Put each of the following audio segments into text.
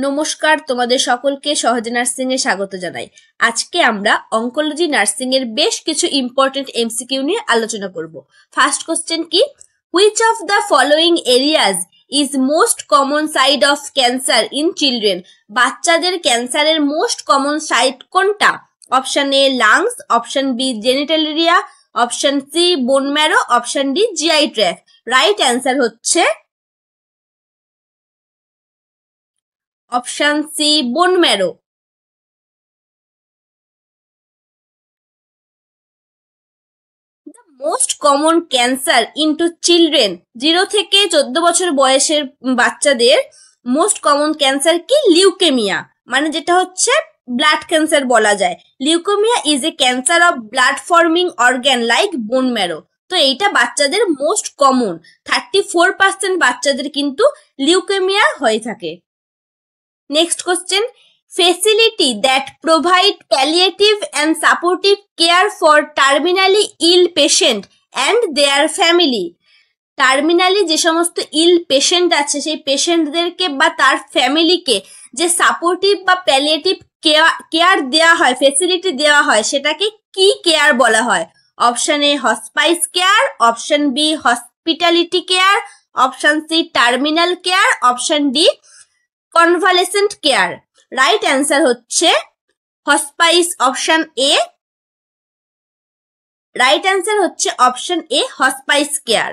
নমস্কার, তোমাদের সকলকে সহজ নার্সিং এ স্বাগত জানাই। আজকে আমরা অনকোলজি নার্সিং এর বেশ কিছু ইম্পর্টেন্ট এমসিকিউ নিয়ে আলোচনা করব। ফার্স্ট কোশ্চেন কি, which of the following areas is most common site of cancer in children? বাচ্চাদের ক্যান্সারের মোস্ট কমন সাইট কোনটা? Option A lungs, option B genital area, option C bone marrow, option D GI tract. Right answer হচ্ছে option C bone marrow. Most common cancer into children, 0 থেকে 14 বছর বয়সের বাচ্চাদের most common cancer কি? Leukaemia, মানে যেটা হচ্ছে ব্লাড ক্যান্সার বলা যায়। Leukaemia is a cancer of blood forming organ like bone marrow. তো এইটা বাচ্চাদের মোস্ট কমন, 34% বাচ্চাদের কিন্তু লিউকেমিয়া হয়ে থাকে। Next question, facility that provide palliative and supportive care for terminally ill patient and their family. Terminally যে সমস্ত ইল patient আছে সেই পেশেন্টদেরকে বা তার ফ্যামিলিকে যে সাপোর্টিভ বা প্যালিয়েটিভ কেয়ার দেওয়া হয়, ফেসিলিটি দেওয়া হয়, সেটাকে কি কেয়ার বলা হয়? Option A hospice care, option B hospitality care, option C terminal care, option D convalescent care. Right answer হচ্ছে hospice, option A. Right answer হচ্ছে option A hospice care.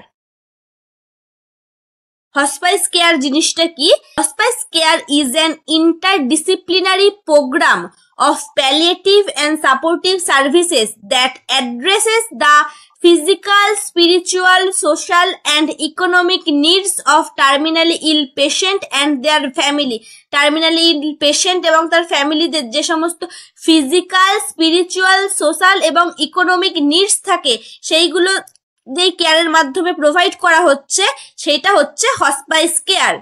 Hospice care জিনিসটা কি? Hospice care is an interdisciplinary programme of palliative and supportive services that addresses the physical, spiritual, social and economic needs of terminally ill patient and their family. Terminally ill patient এবং তার ফ্যামিলিদের যে সমস্ত physical, spiritual, social এবং economic needs থাকে সেইগুলো যে কেয়ারের মাধ্যমে প্রোভাইড করা হচ্ছে সেটা হচ্ছে hospice care.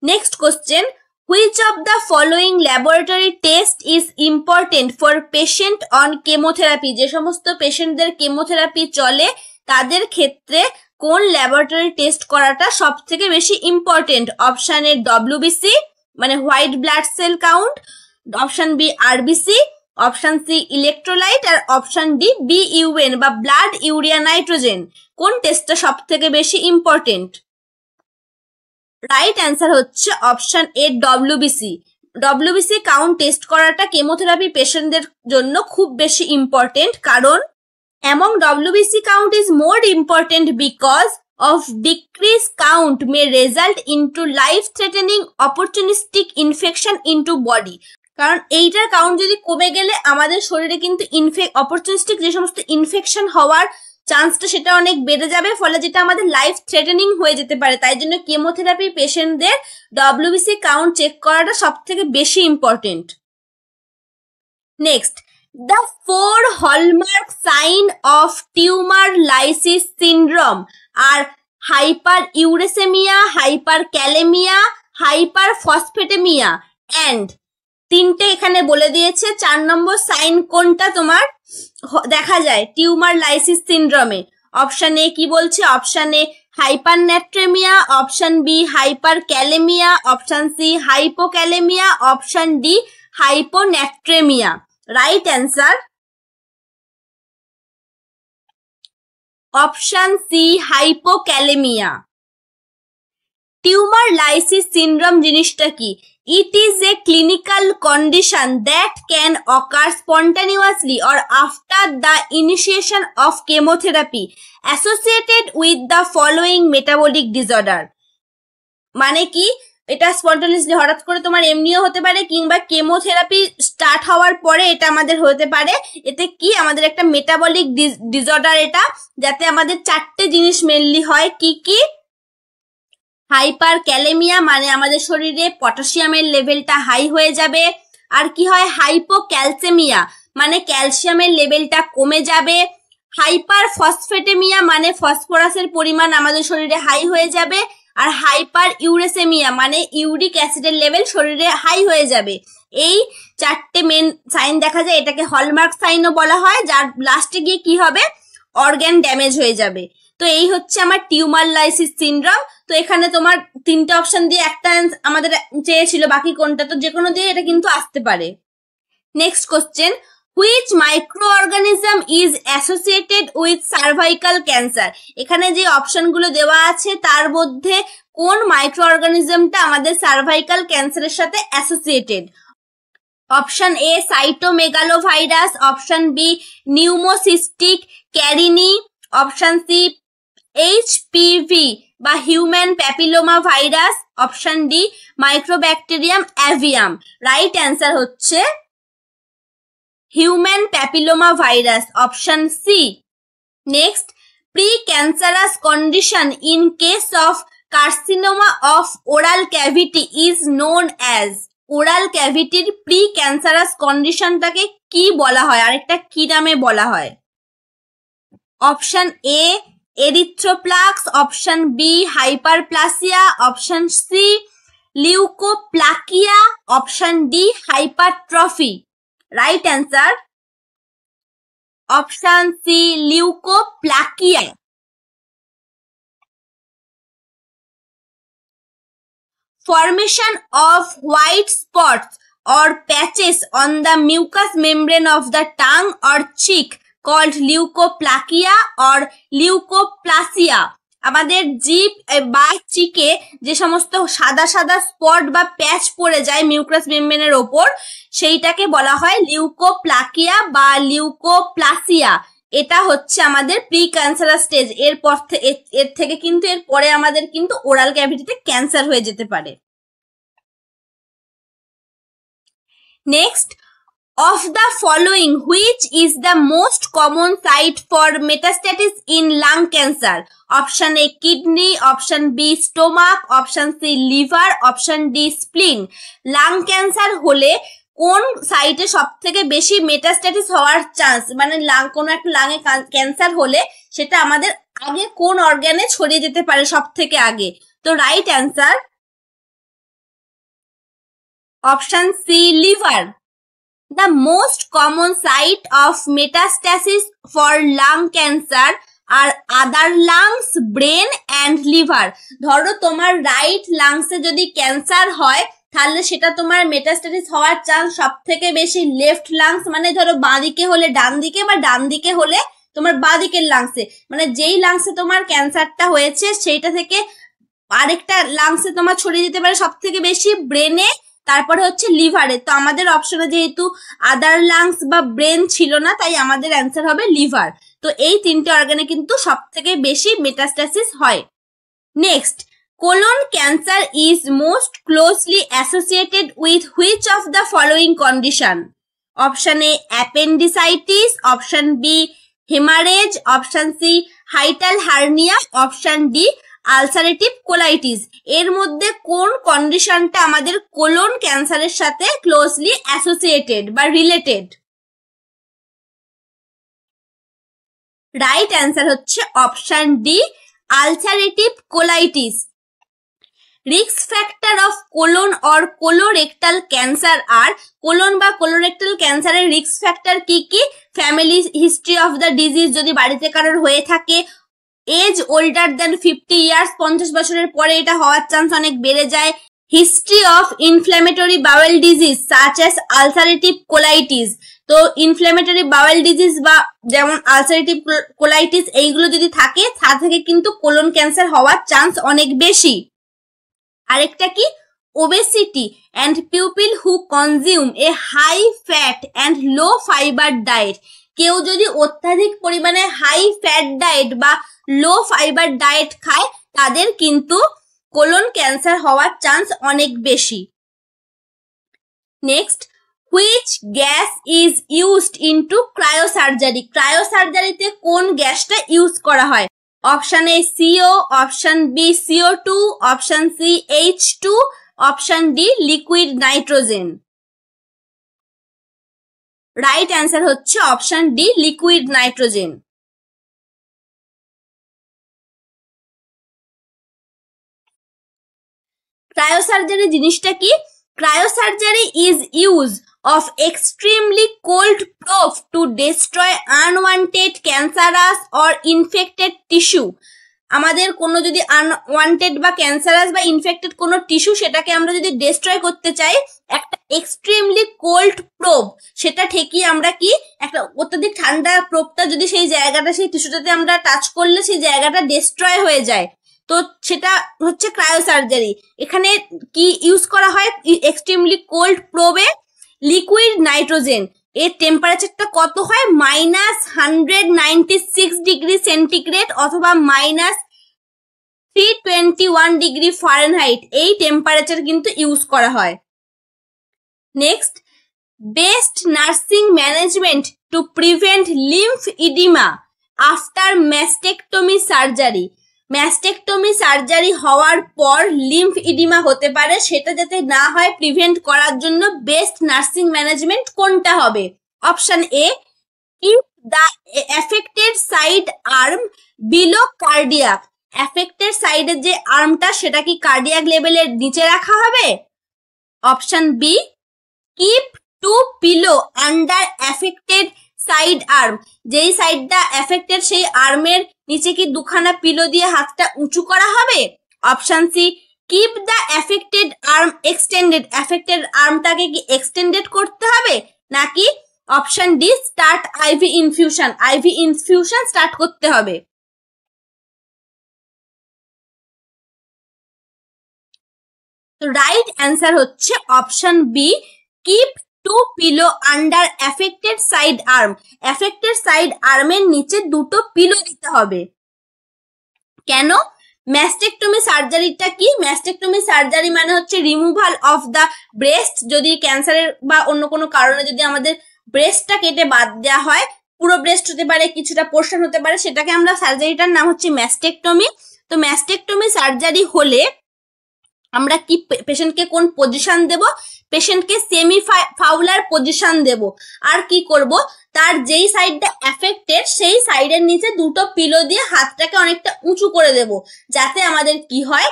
Next question, which of the following laboratory test is important for patient on chemotherapy? যে সমস্ত পেশেন্টদের কেমোথেরাপি চলে তাদের ক্ষেত্রে কোন ল্যাবরেটরি টেস্ট করাটা সব থেকে বেশি ইম্পর্টেন্ট? অপশন এ ডব্লিউবিসি মানে white blood cell count, option B RBC, option C electrolyte আর অপশন ডি বিইউএন বা ব্লাড ইউরিয়া নাইট্রোজেন। কোন টেস্টটা সব থেকে বেশি ইম্পর্টেন্ট? রাইট অ্যান্সার হচ্ছে option A WBC. WBC count test করাটা কেমোথেরাপি পেশেন্টদের জন্য খুব বেশি ইম্পর্টেন্ট, কারণ among WBC count is more important because of decreased count may result into life-threatening opportunistic infection into body. কারণ এইটার কাউন্ট যদি কমে গেলে আমাদের শরীরে কিন্তু অপরচুনিস্টিক যে সমস্ত ইনফেকশন হওয়ার চান্সটা সেটা অনেক বেড়ে যাবে, ফলে যেটা আমাদের লাইফ থ্রেটেনিং হয়ে যেতে পারে। তাই জন্য কেমোথেরাপি পেশেন্টদের ডব্লিউবিসি কাউন্ট চেক করাটা সব থেকে বেশি important. Next, the 4 hallmark sign of tumor lysis syndrome are hyperuricemia, hyperkalemia, hyperphosphatemia and তিনটে এখানে বলে দিয়েছে। 4 নম্বর সাইন কোনটা তোমার দেখা যায় টিউমার লাইসিস সিনড্রোমে? অপশন এ কি বলছে? Option A hypernatraemia, option B hyperkalaemia, option C hypokalaemia, option D hyponatraemia. Right answer option C hypokalaemia. Tumour lysis syndrome জিনিসটা কি? It is a clinical condition that can occur spontaneously or after the initiation of chemotherapy associated with the following metabolic disorder. মানে কি? এটা স্পন্টানিয়াসলি হঠাৎ করে তোমার এমনিও হতে পারে কিংবা কেমোথেরাপি স্টার্ট হওয়ার পরে এটা আমাদের হতে পারে। এতে কি আমাদের একটা মেটাবলিক ডিসঅর্ডার, এটা যাতে আমাদের 4টে জিনিস মেনলি হয়। কি কি? হাইপার ক্যালেমিয়া মানে আমাদের শরীরে পটাশিয়ামের লেভেলটা হাই হয়ে যাবে। আর কি হয়? হাইপোক্যালসেমিয়া মানে ক্যালসিয়ামের লেভেলটা কমে যাবে। হাইপার ফসফেটেমিয়া মানে ফসফরাসের পরিমাণ আমাদের শরীরে হাই হয়ে যাবে। আর হাইপার ইউরেসেমিয়া মানে ইউরিক অ্যাসিডের লেভেল শরীরে হাই হয়ে যাবে। এই 4টে মেন সাইন দেখা যায়, এটাকে হলমার্ক সাইনও বলা হয়, যার লাস্টে গিয়ে কি হবে? অর্গান ড্যামেজ হয়ে যাবে। তো এই হচ্ছে আমার টিউমার লাইসিস সিনড্রোম। তো এখানে তোমার তিনটা অপশন দিয়ে একটা আমাদের চেয়েছিল, বাকি কোনটা, তো যে কোনো দিয়ে এটা কিন্তু আসতে পারে। Next question, which micro organism is associated with cervical cancer. এখানে যে অপশনগুলো দেওয়া আছে তার মধ্যে কোন মাইক্রো অর্গানিজমটা আমাদের সার্ভাইকাল ক্যান্সারের সাথে associated? Option A cytomegalovirus, option B pneumocystis carinii, option C HPV বা human papilloma virus, option D mycobacterium avium. Right answer হচ্ছে human papilloma virus, option C. Next, precancerous condition in case of carcinoma of oral cavity is known as. Oral ক্যাভিটির pre cancerous কন্ডিশনটাকে কি বলা হয়, আরেকটা কি নামে বলা হয়? Option A erythroplakia, option B hyperplasia, option C leukoplakia, option D hypertrophy. Right answer option C leukoplakia. Formation of white spots or patches on the mucous membrane of the tongue or cheek called leukoplakia or leukoplasia. আমাদের জিভ বা চিকে যে সমস্ত সাদা সাদা spot বা প্যাচ পড়ে যায় মিউকাস মেমব্রেনের ওপর, সেইটাকে বলা হয় লিউকোপ্লাকিয়া বা লিউকোপ্লাসিয়া। এটা হচ্ছে আমাদের প্রি ক্যান্সারাস স্টেজ। এর থেকে কিন্তু এর পরে আমাদের কিন্তু ওরাল ক্যাভিটিতে ক্যান্সার হয়ে যেতে পারে। Next, of the following which is the most common site for metastasis in lung cancer? Option A kidney, option B stomach, option C liver, option D spleen. Lung cancer হলে কোন সাইটে সব থেকে বেশি মেটাস্ট্যাটিস হওয়ার চান্স, মানে কোন একটা লাঙে ক্যান্সার হলে সেটা আমাদের আগে কোন অর্গানে ছড়িয়ে যেতে পারে সব থেকে আগে? তো right answer option C liver. The most common site of metastasis for lung cancer are other lungs, brain and liver. ধরো তোমার রাইট লাংসে যদি ক্যান্সার হয় তাহলে সেটা তোমার মেটাস্ট্যাটিস হওয়ার চান্স সব থেকে বেশি লেফট লাংস, মানে ধরো বাঁ দিকে হলে ডান দিকে বা ডান দিকে হলে তোমার বাঁ দিকের লাংসে, মানে যেই লাংসে তোমার ক্যান্সারটা হয়েছে সেইটা থেকে আরেকটা লাংসে তোমার ছড়িয়ে যেতে পারে সব থেকে বেশি, ব্রেনে, তারপরে হচ্ছে লিভারে। তো আমাদের অপশনে যেহেতু আদার লাংস বা ব্রেন ছিল না, তাই আমাদের অ্যান্সার হবে লিভার। তো এই তিনটে অর্গানে কিন্তু সব থেকে বেশি মেটাস্ট্যাসিস হয়। Next, colon cancer is most closely associated with which of the following condition? Option A appendicitis, option B hemorrhage, option C hiatal hernia, option D ulcerative colitis. এর মধ্যে কোন কন্ডিশনটা আমাদের কোলন ক্যান্সারের সাথে ক্লোজলি অ্যাসোসিয়েটেড বা related? Right answer হচ্ছে option D ulcerative colitis. Risk factor of colon or colorectal cancer আর কোলন বা কোলোরেক্টাল ক্যান্সারের রিস্ক ফ্যাক্টর কি কি? Family history of the disease যদি বাড়িতে কারোর হয়ে থাকে, এজ ওল্ডার দেন 50 ইয়ার্স, 50 বছরের পরে এটা হওয়ার চান্স অনেক বেড়ে যায়, history of inflammatory bowel disease such as ulcerative colitis. তো ইনফ্ল্যামেটরি বাওয়েল ডিজিজ বা যেমন আলসারেটিভ কোলাইটিস এইগুলো যদি থাকে তা থেকে কিন্তু কোলন ক্যান্সার হওয়ার চান্স অনেক বেশি। আরেকটা কি? Obesity and people who consume a high fat and low fibre diet. কেউ যদি অত্যাধিক পরিমাণে হাই ফ্যাট ডায়েট বা লো ফাইবার ডায়েট খায় তাদের কিন্তু কোলন ক্যান্সার হওয়ার চান্স অনেক বেশি। Next, which gas is used into cryosurgery? ক্রায়োসার্জারিতে কোন গ্যাসটা ইউজ করা হয়? Option A CO, option B CO2, option C H2, option D liquid nitrogen. Right answer হচ্ছে option D liquid nitrogen. Cryosurgery জিনিসটা কি? Cryosurgery is use of extremely cold probe to destroy unwanted cancerous or infected tissue. আমাদের কোনো যদি unwanted বা cancerous বা infected কোনো tissue সেটাকে আমরা যদি ডিস্ট্রয় করতে চাই, একটা এক্সট্রিমলি কোল্ড প্রোব সেটা ঠেকিয়ে আমরা কি একটা অত্যধিক ঠান্ডা প্রোবটা যদি সেই জায়গাটা সেই টিস্যুটাতে আমরা টাচ করলে সেই জায়গাটা ডিস্ট্রয় হয়ে যায়, তো সেটা হচ্ছে ক্রায়োসার্জারি। এখানে কি ইউজ করা হয়? এক্সট্রিমলি কোল্ড প্রোবে লিকুইড নাইট্রোজেন, এর টেম্পারেচারটা কত হয়? -196 ডিগ্রি সেন্টিগ্রেড অথবা -321 ডিগ্রি ফারেনহাইট, এই টেম্পারেচার কিন্তু ইউজ করা হয়। Next, best nursing management to prevent lymph oedema after mastectomy surgery. Mastectomy surgery হওয়ার পর লিম্ফ ইডিমা হতে পারে, সেটা যাতে না হয় প্রিভেন্ট করার জন্য বেস্ট নার্সিং ম্যানেজমেন্ট কোনটা হবে? Option A, keep the affected side arm below cardiac. Affected সাইডের যে আর্মটা সেটা কি কার্ডিয়াক লেভেলের নিচে রাখা হবে? Option B, keep two pillow under affected side arm. যেই সাইডটা এফেক্টেড সেই আর্মের নিচে কি দুখানা পিলো দিয়ে হাতটা উঁচু করা হবে? Option C, keep the affected arm extended. Affected আর্মটাকে কি এক্সটেন্ডেড করতে হবে? নাকি option D, start IV infusion. IV infusion start করতে হবে। তো রাইট অ্যান্সার হচ্ছে option B, keep two pillow under affected side arm. Affected side আর্মের নিচে দুটো পিলো দিতে হবে। কেন? ম্যাস্টেকটমি সার্জারিটা কি? ম্যাস্টেকটমি সার্জারি মানে হচ্ছে রিমুভাল অফ দ্য ব্রেস্ট। যদি ক্যান্সারের বা অন্য কোনো কারণে যদি আমাদের ব্রেস্টটা কেটে বাদ দেওয়া হয়, পুরো ব্রেস্ট হতে পারে, কিছুটা পোর্শন হতে পারে, সেটাকে আমরা সার্জারিটার নাম হচ্ছে ম্যাস্টেকটমি। তো ম্যাস্টেকটমি সার্জারি হলে আমরা কি পেশেন্টকে কোন পজিশন দেব? পেশেন্টকে সেমি ফাউলার পজিশন দেব। আর কি করব? তার যেই সাইডটা এফেক্টেড সেই সাইডের নিচে দুটো পিলো দিয়ে হাতটাকে অনেকটা উঁচু করে দেব, যাতে আমাদের কি হয়,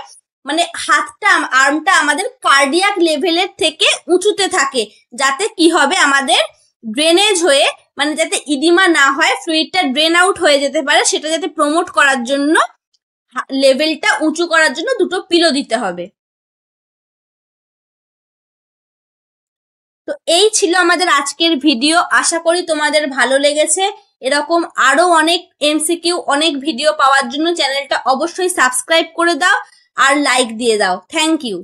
মানে হাতটা আর্মটা আমাদের কার্ডিয়াক লেভেলের থেকে উঁচুতে থাকে, যাতে কি হবে আমাদের ড্রেনেজ হয়ে, মানে যাতে ইডিমা না হয়, ফ্লুইডটা ড্রেন আউট হয়ে যেতে পারে, সেটা যাতে প্রমোট করার জন্য লেভেলটা উঁচু করার জন্য দুটো পিলো দিতে হবে। তো এই ছিল আমাদের আজকের ভিডিও। আশা করি তোমাদের ভালো লেগেছে। এরকম আরো অনেক এমসিকিউ, অনেক ভিডিও পাওয়ার জন্য চ্যানেলটা অবশ্যই সাবস্ক্রাইব করে দাও আর লাইক দিয়ে দাও। Thank you.